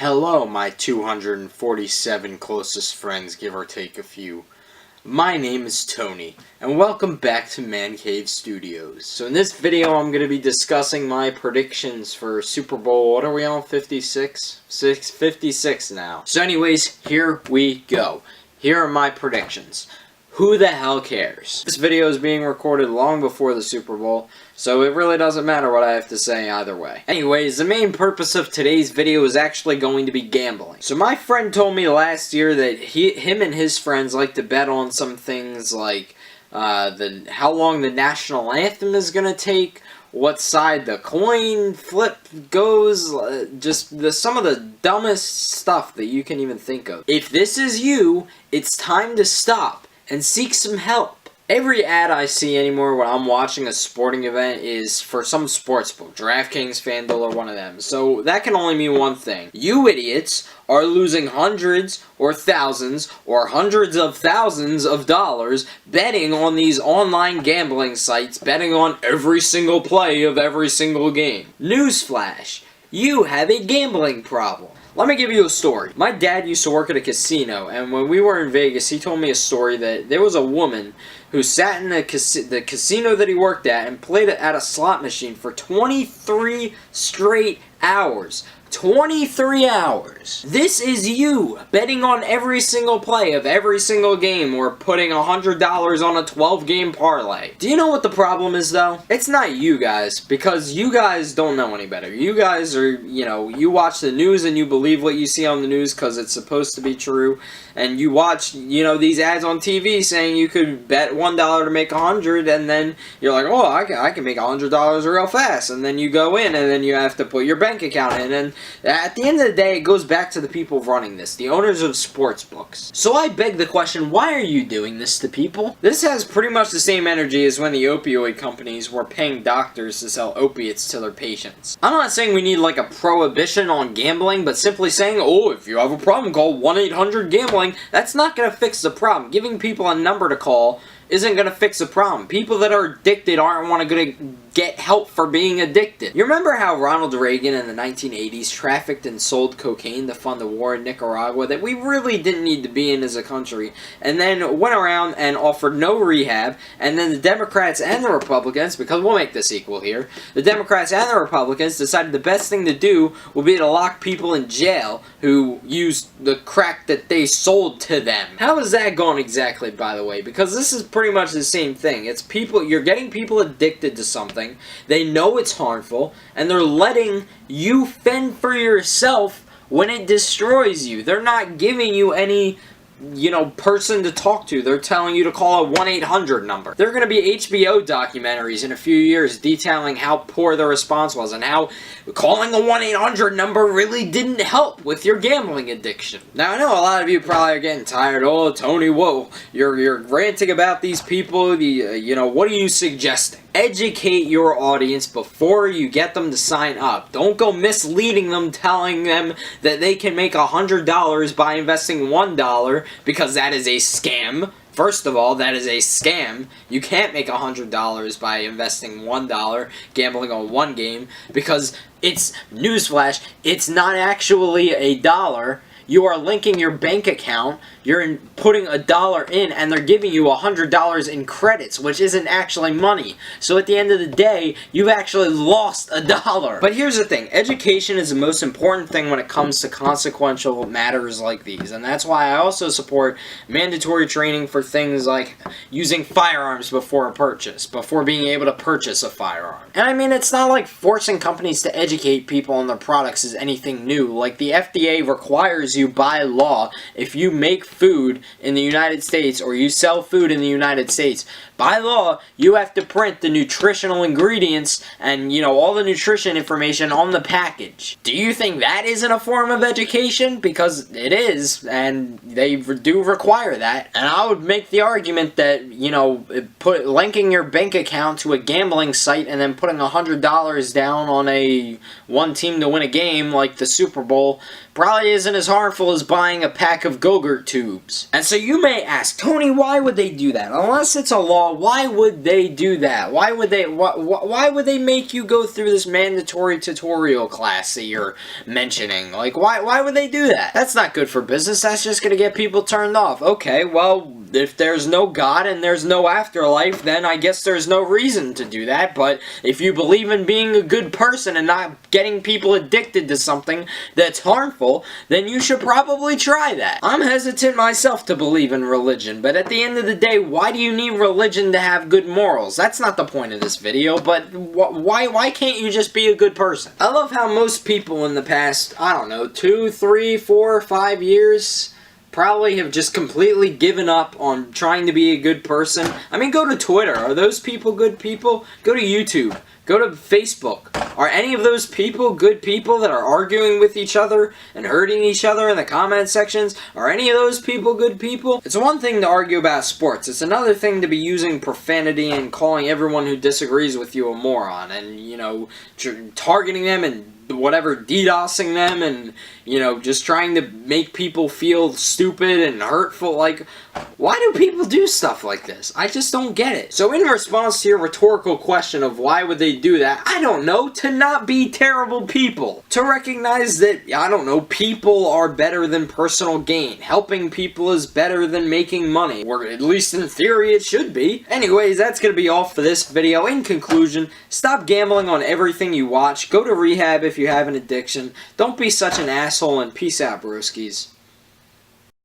Hello, my 247 closest friends, give or take a few. My name is Tony, and welcome back to Man Cave Studios. So in this video, I'm going to be discussing my predictions for Super Bowl, what are we on, 56? 56 now. So anyways, here we go. Here are my predictions. Who the hell cares? This video is being recorded long before the Super Bowl, so it really doesn't matter what I have to say either way. Anyways, the main purpose of today's video is actually going to be gambling. So my friend told me last year that him and his friends like to bet on some things like how long the national anthem is going to take, what side the coin flip goes, some of the dumbest stuff that you can even think of. If this is you, it's time to stop and seek some help. Every ad I see anymore when I'm watching a sporting event is for some sportsbook, DraftKings, FanDuel, or one of them. So that can only mean one thing. You idiots are losing hundreds or thousands or hundreds of thousands of dollars betting on these online gambling sites, betting on every single play of every single game. Newsflash, you have a gambling problem. Let me give you a story. My dad used to work at a casino, and when we were in Vegas, he told me a story that there was a woman who sat in the casino that he worked at and played at a slot machine for 23 straight hours. 23 hours. This is you betting on every single play of every single game or putting $100 on a 12-game parlay. Do you know what the problem is, though? It's not you guys, because you guys don't know any better. You guys are, you watch the news and you believe what you see on the news because it's supposed to be true. And you watch, these ads on TV saying you could bet $1 to make 100, and then you're like, oh, I can make $100 real fast. And then you go in, and then you have to put your bank account in, and at the end of the day, it goes back to the people running this, the owners of sports books. So I beg the question, why are you doing this to people? This has pretty much the same energy as when the opioid companies were paying doctors to sell opiates to their patients. I'm not saying we need like a prohibition on gambling, but simply saying, oh, if you have a problem, call 1-800-GAMBLING. That's not going to fix the problem. Giving people a number to call isn't going to fix the problem. People that are addicted aren't going to get help for being addicted. You remember how Ronald Reagan in the 1980s trafficked and sold cocaine to fund the war in Nicaragua that we really didn't need to be in as a country, and then went around and offered no rehab, and then the Democrats and the Republicans, because we'll make this equal here, the Democrats and the Republicans decided the best thing to do would be to lock people in jail who used the crack that they sold to them. How is that going exactly, by the way? Because this is pretty much the same thing. It's people, you're getting people addicted to something. They know it's harmful, and they're letting you fend for yourself when it destroys you. They're not giving you any, person to talk to. They're telling you to call a 1-800 number. There are going to be HBO documentaries in a few years detailing how poor the response was and how calling the 1-800 number really didn't help with your gambling addiction. Now, I know a lot of you probably are getting tired. Oh, Tony, whoa, you're ranting about these people. What are you suggesting? Educate your audience before you get them to sign up. Don't go misleading them, telling them that they can make $100 by investing $1, because that is a scam. First of all, that is a scam. You can't make $100 by investing $1 gambling on one game, because it's, newsflash, it's not actually a dollar. You are linking your bank account, you're putting $1 in, and they're giving you $100 in credits, which isn't actually money. So at the end of the day, you've actually lost $1. But here's the thing, education is the most important thing when it comes to consequential matters like these, and that's why I also support mandatory training for things like using firearms before a purchase, before being able to purchase a firearm. And I mean, it's not like forcing companies to educate people on their products is anything new. Like, the FDA requires you by law, if you make food in the United States or you sell food in the United States, by law, you have to print the nutritional ingredients and, all the nutrition information on the package. Do you think that isn't a form of education? Because it is, and they do require that. And I would make the argument that, linking your bank account to a gambling site and then putting $100 down on one team to win a game like the Super Bowl probably isn't as harmful as buying a pack of Go-Gurt tubes. And so you may ask, Tony, why would they do that? Unless it's a law well, why would they do that? Why would they make you go through this mandatory tutorial class that you're mentioning? Like, why would they do that? That's not good for business. That's just gonna get people turned off. Okay, well, if there's no God and there's no afterlife, then I guess there's no reason to do that. But if you believe in being a good person and not getting people addicted to something that's harmful, then you should probably try that. I'm hesitant myself to believe in religion, but at the end of the day, why do you need religion to have good morals? That's not the point of this video, but why can't you just be a good person? I love how most people in the past, I don't know, 2, 3, 4, 5 years probably have just completely given up on trying to be a good person. I mean, go to Twitter. Are those people good people? Go to YouTube. Go to Facebook. Are any of those people good people that are arguing with each other and hurting each other in the comment sections? Are any of those people good people? It's one thing to argue about sports. It's another thing to be using profanity and calling everyone who disagrees with you a moron and, you know, targeting them and whatever, DDoSing them and, you know, just trying to make people feel stupid and hurtful. Like, why do people do stuff like this? I just don't get it. So in response to your rhetorical question of why would they do that, I don't know, to not be terrible people. To recognize that, I don't know, people are better than personal gain. Helping people is better than making money. Or at least in theory it should be. Anyways, that's gonna be all for this video. In conclusion, stop gambling on everything you watch. Go to rehab if you have an addiction. Don't be such an asshole, and peace out, broskies.